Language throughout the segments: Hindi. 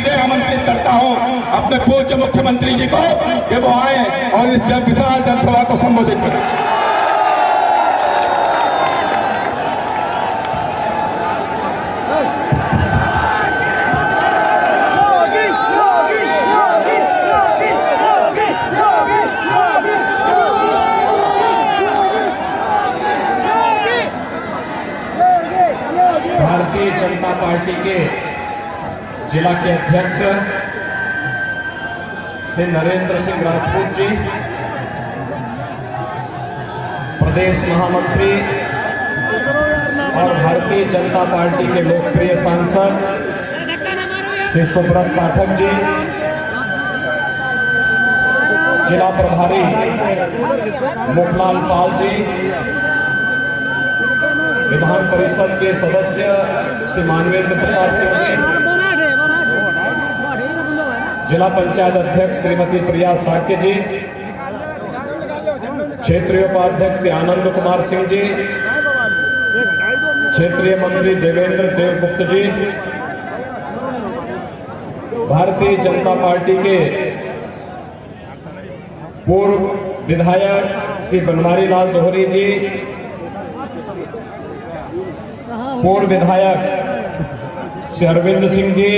सीधे आमंत्रित करता हूं अपने पूज्य मुख्यमंत्री जी को कि वो आए और इस विशाल जनसभा को संबोधित करें। भारतीय जनता पार्टी के जिला के अध्यक्ष श्री नरेंद्र सिंह राजपूत जी, प्रदेश महामंत्री और भारतीय जनता पार्टी के लोकप्रिय सांसद श्री सुब्रत पाठक जी, जिला प्रभारी मुखलाल पाल जी, विधान परिषद के सदस्य श्री मानवेंद्र प्रताप सिंह जी, जिला पंचायत अध्यक्ष श्रीमती प्रिया साक्य जी, क्षेत्रीय उपाध्यक्ष श्री आनंद कुमार सिंह जी, क्षेत्रीय मंत्री देवेंद्र देवगुप्त जी, भारतीय जनता पार्टी के पूर्व विधायक श्री बनवारी लाल दोहरी जी, पूर्व विधायक श्री अरविंद सिंह जी,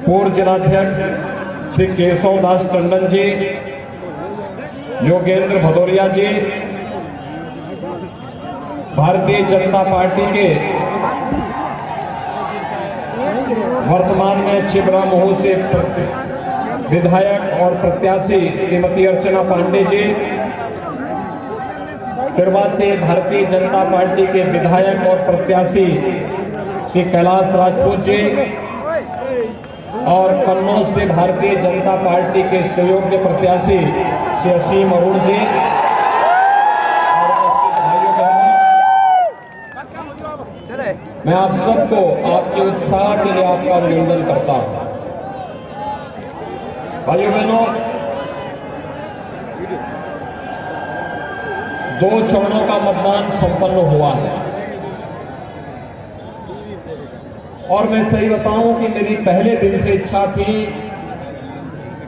पूर्व जिलाध्यक्ष श्री केशव दास टंडन जी, योगेंद्र भदौरिया जी, भारतीय जनता पार्टी के वर्तमान में छिबरा महू से विधायक और प्रत्याशी श्रीमती अर्चना पांडे जी, तिरवा से भारतीय जनता पार्टी के विधायक और प्रत्याशी श्री कैलाश राजपूत जी, और कन्नौज से भारतीय जनता पार्टी के सुयोग्य प्रत्याशी श्री असीम अरुण जी, मैं आप सबको आपके उत्साह के लिए आपका अभिनंदन करता हूं। भाइयों बहनों, 2 चरणों का मतदान संपन्न हुआ है और मैं सही बताऊं कि मेरी पहले दिन से इच्छा थी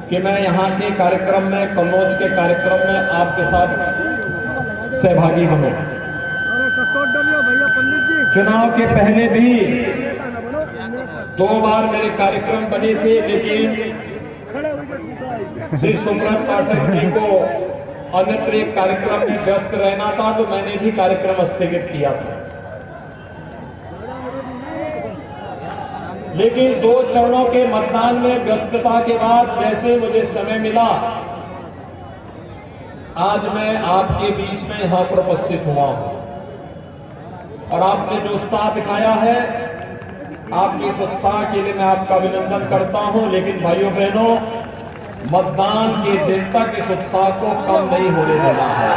कि मैं यहाँ के कार्यक्रम में, कन्नौज के कार्यक्रम में आपके साथ सहभागी बनूं। चुनाव के पहले भी 2 बार मेरे कार्यक्रम बने थे, लेकिन श्री सुब्रत पाठक जी को अन्यत्र एक कार्यक्रम में व्यस्त रहना था तो मैंने भी कार्यक्रम स्थगित किया था। लेकिन 2 चरणों के मतदान में व्यस्तता के बाद जैसे मुझे समय मिला, आज मैं आपके बीच में यहां पर उपस्थित हुआ हूं और आपने जो उत्साह दिखाया है, आपके इस उत्साह के लिए मैं आपका अभिनंदन करता हूं। लेकिन भाइयों बहनों, मतदान के दिन तक इस उत्साह को कम नहीं होने देना है।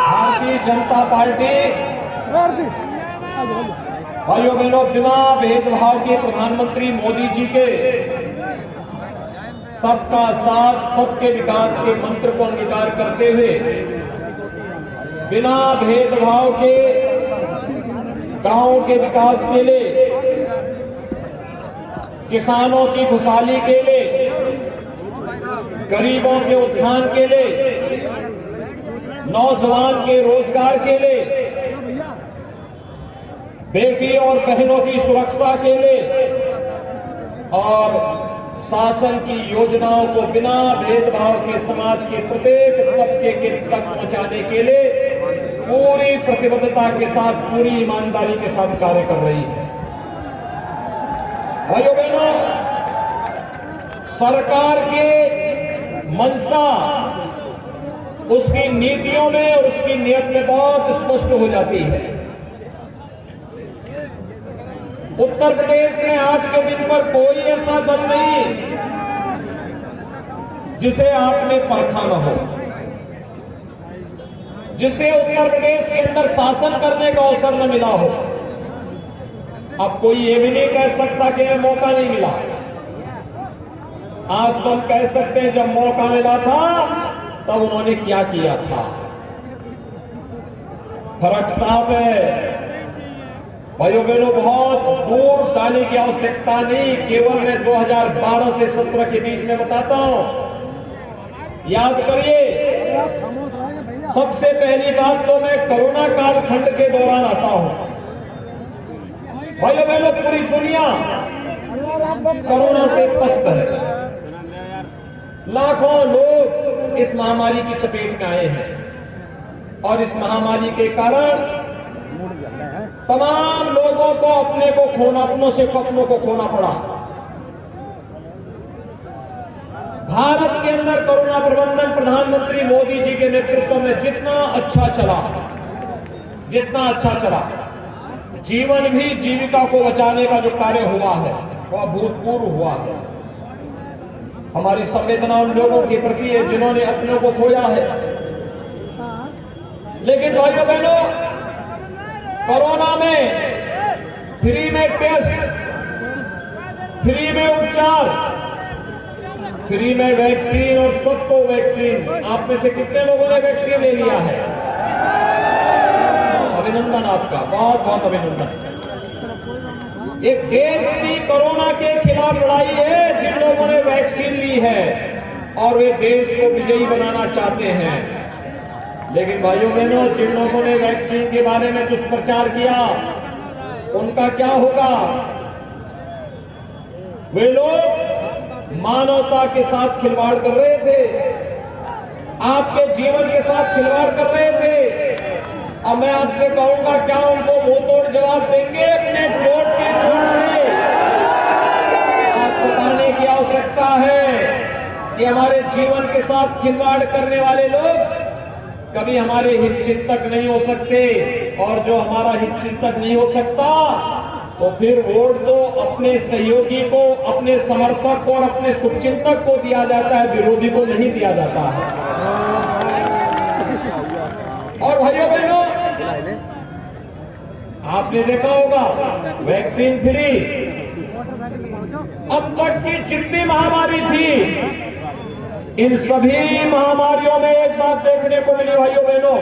भारतीय जनता पार्टी भाइयों बहनों, बिना भेदभाव के प्रधानमंत्री मोदी जी के सबका साथ सबके विकास के मंत्र को अंगीकार करते हुए, बिना भेदभाव के गांवों के विकास के लिए, किसानों की खुशहाली के लिए, गरीबों के उत्थान के लिए, नौजवान के रोजगार के लिए, बेटी और बहनों की सुरक्षा के लिए और शासन की योजनाओं को बिना भेदभाव के समाज के प्रत्येक तबके के तक पहुंचाने के लिए पूरी प्रतिबद्धता के साथ, पूरी ईमानदारी के साथ कार्य कर रही है। भाइयों बहनों, सरकार के मंशा उसकी नीतियों में और उसकी नीयत में बहुत स्पष्ट हो जाती है। उत्तर प्रदेश में आज के दिन पर कोई ऐसा दल नहीं जिसे आपने परखा न हो, जिसे उत्तर प्रदेश के अंदर शासन करने का अवसर न मिला हो। अब कोई ये भी नहीं कह सकता कि हमें मौका नहीं मिला। आज तो हम कह सकते हैं जब मौका मिला था तब उन्होंने क्या किया था। फर्क साफ है भाइयों बहनों, बहुत दूर जाने की आवश्यकता नहीं, केवल मैं 2012 से 17 के बीच में बताता हूं। याद करिए, सबसे पहली बात तो मैं कोरोना कालखंड के दौरान आता हूं। भाइयों बहनों, पूरी दुनिया कोरोना से पस्त है। लाखों लोग इस महामारी की चपेट में आए हैं और इस महामारी के कारण तमाम लोगों को अपने को खोना, अपनों से अपनों को खोना पड़ा। भारत के अंदर कोरोना प्रबंधन प्रधानमंत्री मोदी जी के नेतृत्व में जितना अच्छा चला, जीवन भी जीविका को बचाने का जो कार्य हुआ है वह भूतपूर्व हुआ है। हमारी संवेदना उन लोगों के प्रति है जिन्होंने अपनों को खोया है। लेकिन भाइयों बहनों, कोरोना में फ्री में टेस्ट, फ्री में उपचार, फ्री में वैक्सीन और सबको वैक्सीन। आप में से कितने लोगों ने वैक्सीन ले लिया है? अभिनंदन आपका, बहुत बहुत अभिनंदन। एक देश की कोरोना के खिलाफ लड़ाई है जिन लोगों ने वैक्सीन ली है और वे देश को विजयी बनाना चाहते हैं। लेकिन भाइयों बहनों, जिन लोगों ने वैक्सीन के बारे में दुष्प्रचार किया उनका क्या होगा? वे लोग मानवता के साथ खिलवाड़ कर रहे थे, आपके जीवन के साथ खिलवाड़ कर रहे थे। अब मैं आपसे कहूंगा, क्या उनको मुंह तोड़ जवाब देंगे अपने वोट के झूठ से? आपको बताने की आवश्यकता है कि हमारे जीवन के साथ खिलवाड़ करने वाले लोग कभी हमारे हित चिंतक नहीं हो सकते, और जो हमारा हित चिंतक नहीं हो सकता तो फिर वोट तो अपने सहयोगी को, अपने समर्थक को और अपने शुभचिंतक को दिया जाता है, विरोधी को नहीं दिया जाता है। और भाइयों बहनों, आपने देखा होगा वैक्सीन फ्री, अब तक की जितनी महामारी थी इन सभी महामारियों में एक बात देखने को मिली भाइयों बहनों,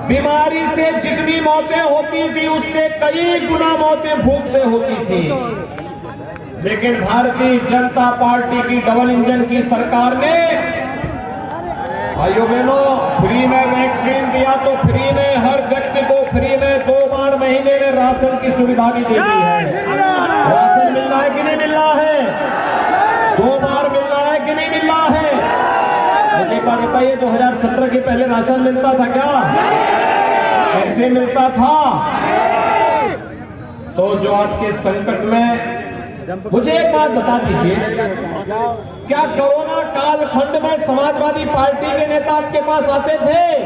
बीमारी से जितनी मौतें होती थी उससे कई गुना मौतें भूख से होती थी। लेकिन भारतीय जनता पार्टी की डबल इंजन की सरकार ने भाइयों बहनों फ्री में वैक्सीन दिया, तो फ्री में हर व्यक्ति को फ्री में 2 बार महीने में राशन की सुविधा भी दे दी है। राशन मिल रहा है कि नहीं मिल रहा है? 2 बार मिल रहा है कि नहीं मिल रहा है? मुझे एक बार बताइए, 2017 के पहले राशन मिलता था क्या? कैसे मिलता था? तो जो आपके संकट में, मुझे एक बात बता दीजिए, क्या कोरोना कालखंड में समाजवादी पार्टी के नेता आपके पास आते थे?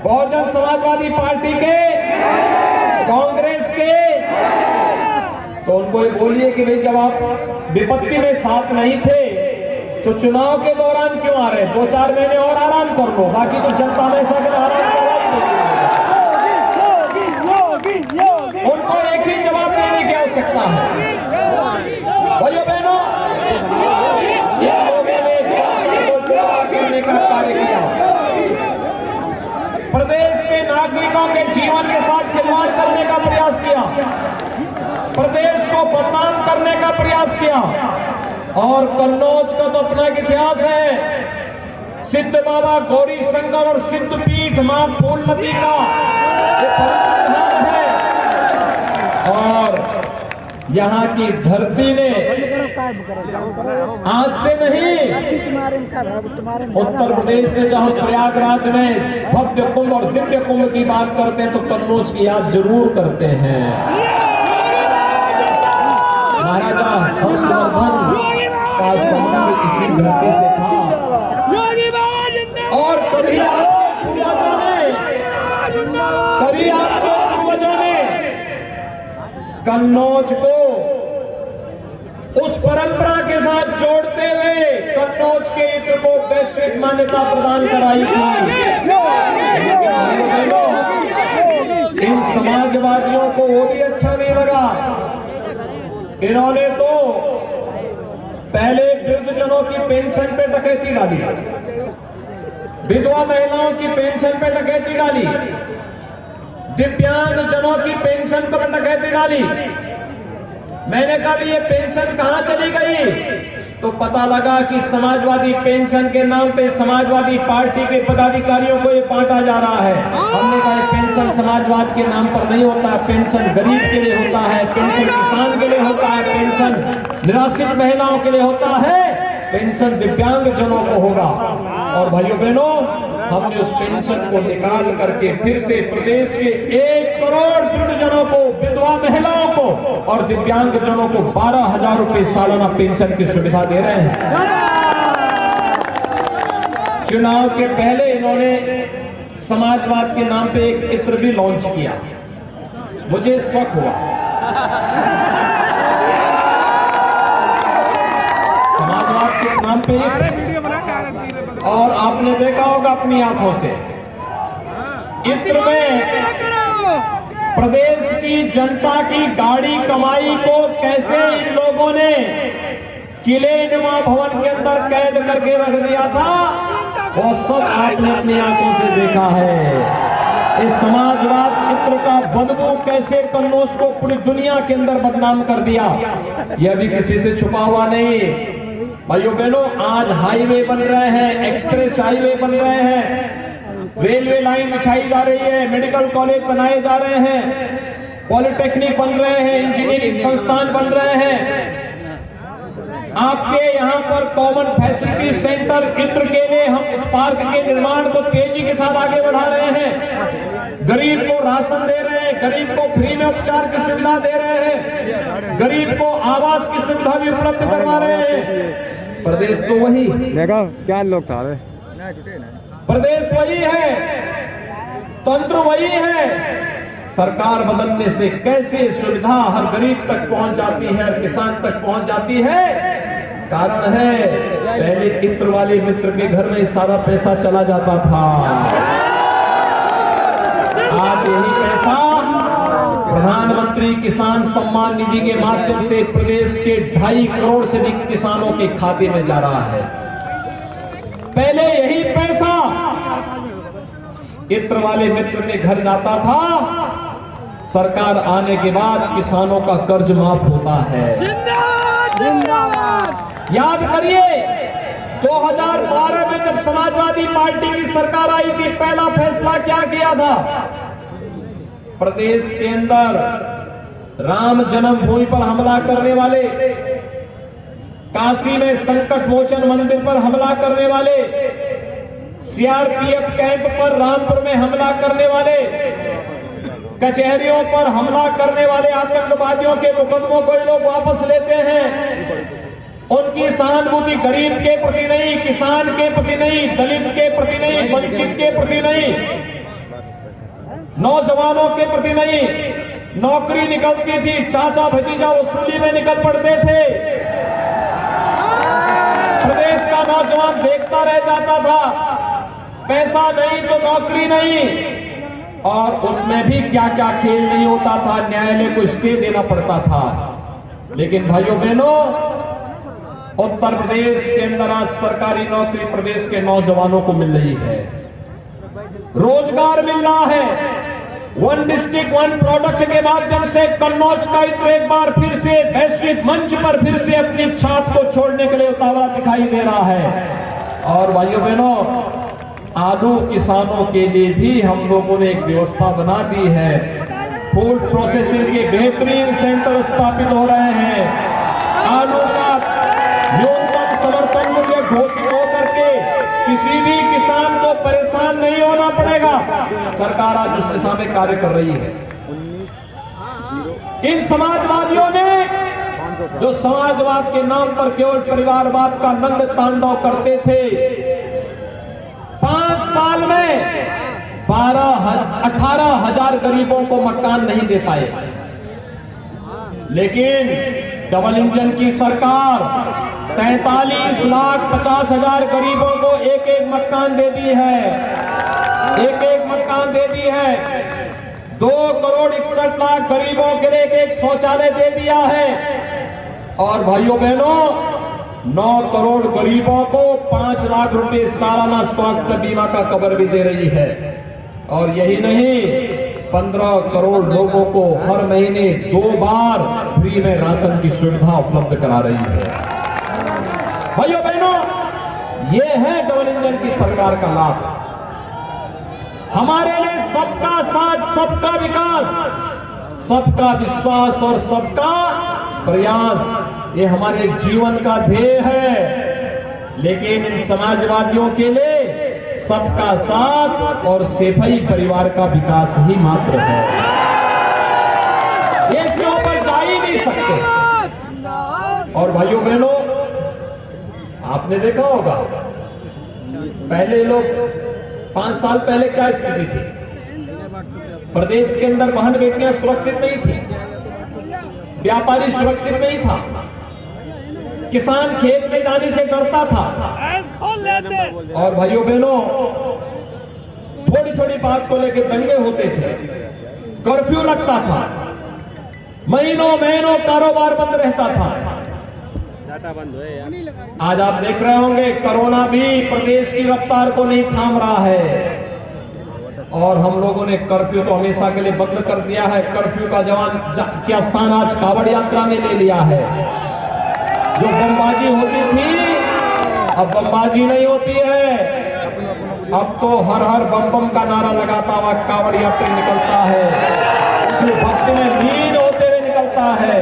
बहुजन समाजवादी पार्टी के, कांग्रेस के? तो उनको ये बोलिए कि भाई जब आप विपत्ति में साथ नहीं थे तो चुनाव के दौरान क्यों आ रहे? 2-4 महीने और आराम कर लो, बाकी तो जनता में सब आराम कराई। उनको एक ही जवाब देने की आवश्यकता है। भाइयों बहनों, इन लोगों ने करने का कार्य किया, प्रदेश के नागरिकों के जीवन के साथ खिलवाड़ करने का प्रयास किया, प्रदेश को बदनाम करने का प्रयास किया। और कन्नौज का तो अपना एक इतिहास है, सिद्ध बाबा गौरी शंकर और सिद्ध पीठ मां फूलमती का है, और यहाँ की धरती ने आज से नहीं, उत्तर प्रदेश में जहां प्रयागराज में भव्य कुंभ और दिव्य कुंभ की बात करते हैं तो कन्नौज की याद जरूर करते हैं। महाराजा हर्षवर्धन का संबंध इसी धरती से था। और कभी आपके पूर्वजों ने कन्नौज को उस परंपरा के साथ जोड़ते हुए कन्नौज के इत्र को वैश्विक मान्यता प्रदान कराई थी। इन समाजवादियों को वो भी अच्छा नहीं लगा। इन्होंने तो पहले वृद्धजनों की पेंशन पे डकैती डाली, विधवा महिलाओं की पेंशन पे डकैती डाली, दिव्यांग जनों की पेंशन कब डकैती डाली। मैंने कहा ये पेंशन कहां चली गई, तो पता लगा कि समाजवादी पेंशन के नाम पे समाजवादी पार्टी के पदाधिकारियों को ये बांटा जा रहा है। हमने कहा ये पेंशन समाजवाद के नाम पर नहीं होता, पेंशन गरीब के लिए होता है, पेंशन किसान के लिए होता है, पेंशन निराश्रित महिलाओं के लिए होता है, पेंशन दिव्यांग जनों को होगा। और भाइयों बहनों, हमने उस पेंशन को निकाल करके फिर से प्रदेश के 1 करोड़ वृद्धजनों को, विधवा महिलाओं को और दिव्यांग जनों को 12,000 रुपए सालाना पेंशन की सुविधा दे रहे हैं। चुनाव के पहले इन्होंने समाजवाद के नाम पे एक इत्र भी लॉन्च किया। मुझे शक हुआ, समाजवाद के नाम पे, और आपने देखा होगा अपनी आंखों से, इत्र में प्रदेश की जनता की गाड़ी कमाई को कैसे इन लोगों ने किले नुमा भवन के अंदर कैद करके रख दिया था, वो सब आपने अपनी आंखों से देखा है। इस समाजवाद इत्र का बदबू कैसे कन्नौज को पूरी दुनिया के अंदर बदनाम कर दिया, यह भी किसी से छुपा हुआ नहीं। भाइयों बहनों, आज हाईवे बन रहे हैं, एक्सप्रेस हाईवे बन रहे हैं, रेलवे लाइन बिछाई जा रही है, मेडिकल कॉलेज बनाए जा रहे हैं, पॉलिटेक्निक बन रहे हैं, इंजीनियरिंग संस्थान बन रहे हैं। आपके यहाँ पर कॉमन फैसिलिटी सेंटर इत्र के लिए हम इस पार्क के निर्माण को तेजी के साथ आगे बढ़ा रहे हैं। गरीब को राशन दे रहे हैं, गरीब को फ्री में उपचार की सुविधा दे रहे हैं, गरीब को आवास की सुविधा भी उपलब्ध करवा रहे हैं। प्रदेश तो वही देखो क्या लोग था, प्रदेश वही है, तंत्र वही है। सरकार बदलने से कैसे सुविधा हर गरीब तक पहुंच जाती है, हर किसान तक पहुंच जाती है, कारण है पहले इत्र वाले मित्र के घर में सारा पैसा चला जाता था। आज यही पैसा प्रधानमंत्री किसान सम्मान निधि के माध्यम से प्रदेश के 2.5 करोड़ से अधिक किसानों के खाते में जा रहा है। पहले यही पैसा इत्र वाले मित्र के घर जाता था, सरकार आने के बाद किसानों का कर्ज माफ होता है। याद करिए 2012 में जब समाजवादी पार्टी की सरकार आई थी, पहला फैसला क्या किया था, प्रदेश के अंदर राम जन्मभूमि पर हमला करने वाले, काशी में संकट मोचन मंदिर पर हमला करने वाले, सीआरपीएफ कैंप पर रामपुर में हमला करने वाले, कचहरियों पर हमला करने वाले आतंकवादियों के मुकदमों को लोग वापस लेते हैं। उनकी सहानुभूति गरीब के प्रति नहीं, किसान के प्रति नहीं, दलित के प्रति नहीं, वंचित के प्रति नहीं, नौजवानों के प्रति नहीं। नौकरी निकलती थी, चाचा भतीजा वसूली में निकल पड़ते थे, प्रदेश का नौजवान देखता रह जाता था, पैसा नहीं तो नौकरी नहीं, और उसमें भी क्या क्या खेल नहीं होता था, न्यायालय को स्टे देना पड़ता था। लेकिन भाइयों बहनों, उत्तर प्रदेश के अंदर आज सरकारी नौकरी प्रदेश के नौजवानों को मिल रही है, रोजगार मिल रहा है। 1 डिस्ट्रिक्ट 1 प्रोडक्ट के माध्यम से कन्नौज का इत्र एक बार फिर से वैश्विक मंच पर फिर से अपनी छाप को छोड़ने के लिए उतावला दिखाई दे रहा है। और भाइयों बहनों, आलू किसानों के लिए भी हम लोगों ने एक व्यवस्था बना दी है। फूड प्रोसेसिंग के बेहतरीन सेंटर स्थापित हो रहे हैं। आलू का न्यूनतम समर्थन मूल्य घोषित होकर के किसी भी किसान को परेशान नहीं होना पड़ेगा। सरकार आज उस दिशा में कार्य कर रही है। इन समाजवादियों ने जो समाजवाद के नाम पर केवल परिवारवाद का नंद तांडव करते थे, 5 साल में 18,000 गरीबों को मकान नहीं दे पाए। लेकिन डबल इंजन की सरकार 43,50,000 गरीबों को एक एक मकान दे दी है, एक एक मकान दे दी है। 2 करोड़ 61 लाख गरीबों के लिए एक शौचालय दे दिया है। और भाइयों बहनों, 9 करोड़ गरीबों को 5 लाख रुपए सालाना स्वास्थ्य बीमा का कवर भी दे रही है। और यही नहीं, 15 करोड़ लोगों को हर महीने 2 बार फ्री में राशन की सुविधा उपलब्ध करा रही है। भाइयों बहनों, ये है डबल इंजन की सरकार का लाभ। हमारे लिए सबका साथ, सबका विकास, सबका विश्वास और सबका प्रयास, ये हमारे जीवन का ध्येय है। लेकिन इन समाजवादियों के लिए सबका साथ और सेफई परिवार का विकास ही मात्र है। इसके ऊपर जा ही नहीं सकते। और भाइयों बहनों, आपने देखा होगा पहले लोग 5 साल पहले क्या स्थिति थी, प्रदेश के अंदर बहन बेटियां सुरक्षित नहीं थी, व्यापारी सुरक्षित नहीं था, किसान खेत में जाने से डरता था। और भाइयों बहनों, थोड़ी छोटी बात को लेकर दंगे होते थे, कर्फ्यू लगता था, महीनों महीनों कारोबार बंद रहता था। आज आप देख रहे होंगे कोरोना भी प्रदेश की रफ्तार को नहीं थाम रहा है। और हम लोगों ने कर्फ्यू तो हमेशा के लिए बंद कर दिया है। कर्फ्यू का क्या स्थान आज कावड़ यात्रा ने ले लिया है। जो बमबाजी होती थी अब बमबाजी नहीं होती है। अब तो हर हर बम बम का नारा लगाता हुआ कावड़ यात्री निकलता है, उसमें भक्ति में लीन होते हुए निकलता है।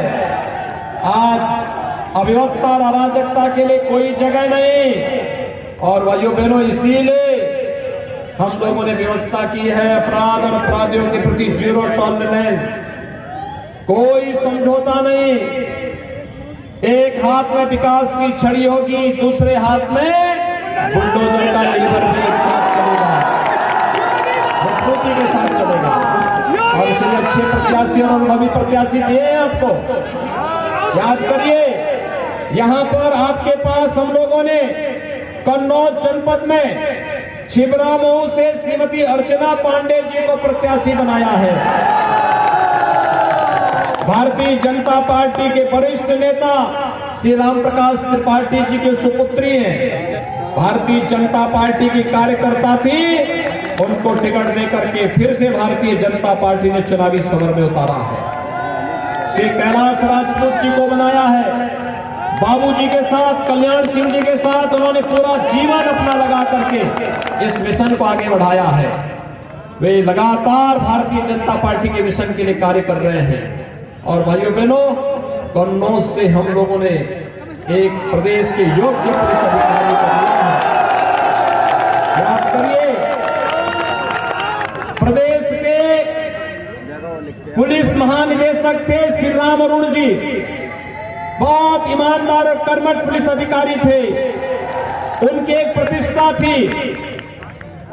आज अव्यवस्था और अराजकता के लिए कोई जगह नहीं। और भाइयों बहनों, इसीलिए हम लोगों ने व्यवस्था की है अपराध और अपराधियों के प्रति 0 टॉलरेंस, कोई समझौता नहीं। एक हाथ में विकास की छड़ी होगी, दूसरे हाथ में बुलडोजर का लीवर भी एक साथ चलेगा, मजबूती के साथ चलेगा। और इसलिए अच्छे प्रत्याशी और अनुभवी प्रत्याशी दिए हैं आपको। याद करिए, यहां पर आपके पास हम लोगों ने कन्नौज जनपद में छिबरामऊ से श्रीमती अर्चना पांडे जी को प्रत्याशी बनाया है। भारतीय जनता पार्टी के वरिष्ठ नेता श्री राम प्रकाश त्रिपाठी जी की सुपुत्री हैं। भारतीय जनता पार्टी की कार्यकर्ता थी, उनको टिकट देकर के फिर से भारतीय जनता पार्टी ने चुनावी समर में उतारा है। श्री कैलाश राजपूत जी को बनाया है। बाबूजी के साथ, कल्याण सिंह जी के साथ उन्होंने पूरा जीवन अपना लगा करके इस मिशन को आगे बढ़ाया है। वे लगातार भारतीय जनता पार्टी के मिशन के लिए कार्य कर रहे हैं। और भाइयों बहनों, कन्नौज से हम लोगों ने एक प्रदेश के योग्य पुलिस अधिकारी को दिया है। याद करिए, प्रदेश के पुलिस महानिदेशक थे श्री राम अरुण जी, बहुत ईमानदार और कर्मठ पुलिस अधिकारी थे। उनकी एक प्रतिष्ठा थी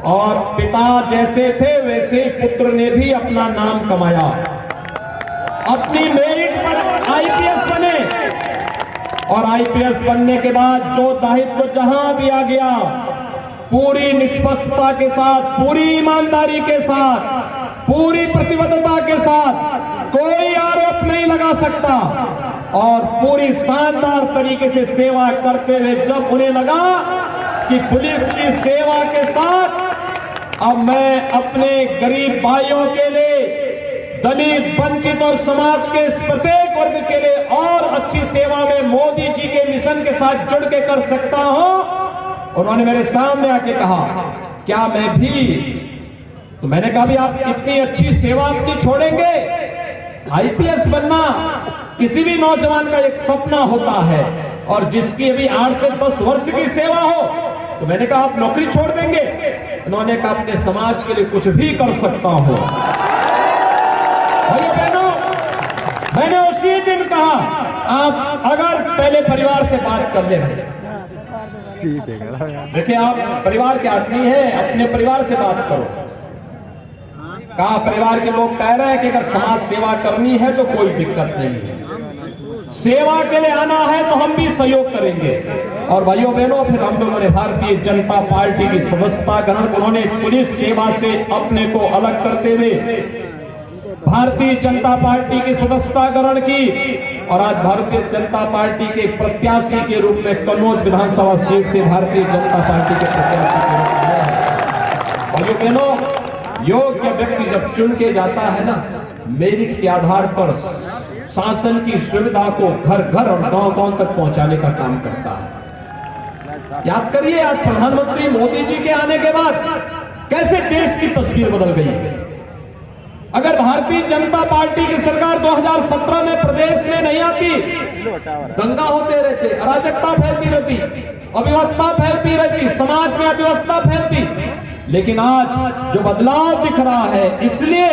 और पिता जैसे थे वैसे पुत्र ने भी अपना नाम कमाया। अपनी मेरिट पर आईपीएस बने और आईपीएस बनने के बाद जो दायित्व जहां दिया गया, पूरी निष्पक्षता के साथ, पूरी ईमानदारी के साथ, पूरी प्रतिबद्धता के साथ, कोई आरोप नहीं लगा सकता। और पूरी शानदार तरीके से सेवा करते हुए जब उन्हें लगा कि पुलिस की सेवा के साथ अब मैं अपने गरीब भाइयों के लिए, दलित, वंचित और समाज के इस प्रत्येक वर्ग के लिए और अच्छी सेवा में मोदी जी के मिशन के साथ जुड़ के कर सकता हूं, उन्होंने मेरे सामने आके कहा क्या मैं भी, तो मैंने कहा भी आप इतनी अच्छी सेवा अपनी छोड़ेंगे? आईपीएस बनना किसी भी नौजवान का एक सपना होता है और जिसकी अभी 8 से 10 वर्ष की सेवा हो, तो मैंने कहा आप नौकरी छोड़ देंगे? उन्होंने कहा अपने समाज के लिए कुछ भी कर सकता हूं। भाइयों बहनों, मैंने उसी दिन कहा आप अगर पहले परिवार से बात कर ले। देखिए, आप परिवार के आदमी हैं, अपने परिवार से बात करो। कहा परिवार के लोग कह रहे हैं कि अगर समाज सेवा करनी है तो कोई दिक्कत नहीं है, सेवा के लिए आना है तो हम भी सहयोग करेंगे। और भाइयों बहनों, फिर हम लोगों ने भारतीय जनता पार्टी की सदस्यता ग्रहण, उन्होंने पुलिस सेवा से अपने को अलग करते हुए भारतीय जनता पार्टी की सदस्यता ग्रहण की और आज भारतीय जनता पार्टी के प्रत्याशी के रूप में कन्नौज विधानसभा सीट से भारतीय जनता पार्टी के प्रत्याशी के रूप में। भाइयों बहनों, योग्य व्यक्ति जब चुन के जाता है ना, मेरिट के आधार पर शासन की सुविधा को घर घर और गांव गांव तक पहुंचाने का काम करता है। याद करिए, आज प्रधानमंत्री मोदी जी के आने के बाद कैसे देश की तस्वीर बदल गई। अगर भारतीय जनता पार्टी की सरकार 2017 में प्रदेश में नहीं आती, दंगा होते रहते, अराजकता फैलती रहती, अव्यवस्था फैलती रहती, समाज में अव्यवस्था फैलती। लेकिन आज जो बदलाव दिख रहा है, इसलिए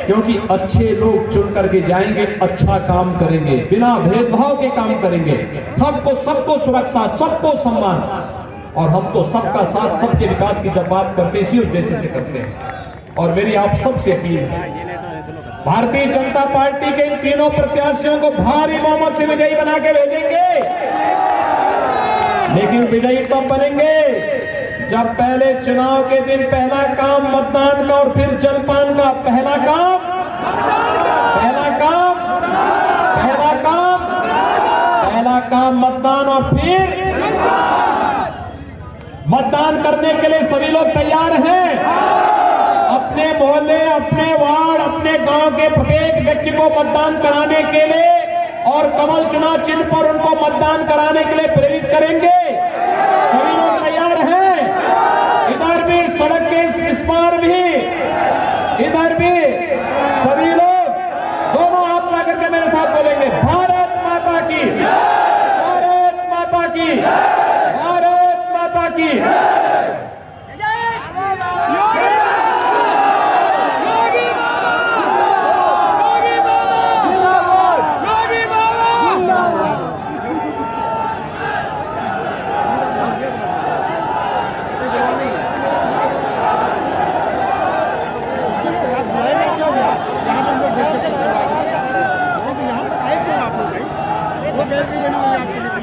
क्योंकि अच्छे लोग चुन करके जाएंगे, अच्छा काम करेंगे, बिना भेदभाव के काम करेंगे, सबको सुरक्षा, सबको सम्मान, और हम तो सबका साथ, सबके विकास की जब बात करते इसी उद्देश्य से करते हैं। और मेरी आप सबसे अपील है, भारतीय जनता पार्टी के इन तीनों प्रत्याशियों को भारी बहुमत से विजयी बना के भेजेंगे। लेकिन विजयी तब बनेंगे जब पहले चुनाव के दिन पहला काम मतदान का और फिर जलपान का, पहला काम मतदान और फिर मतदान करने के लिए सभी लोग तैयार हैं। अपने मोहल्ले, अपने वार्ड, अपने गांव के प्रत्येक व्यक्ति को मतदान कराने के लिए और कमल चुनाव चिन्ह पर उनको मतदान कराने के लिए प्रेरित करेंगे। सभी लोग तैयार हैं। इधर भी सड़क के इस पार भी, इधर भी सभी लोग दोनों हाथ ला करके मेरे साथ बोलेंगे, भारत माता की, भारत माता की, भारत माता की। वो गैलरी बनी हुई है आपके लिए,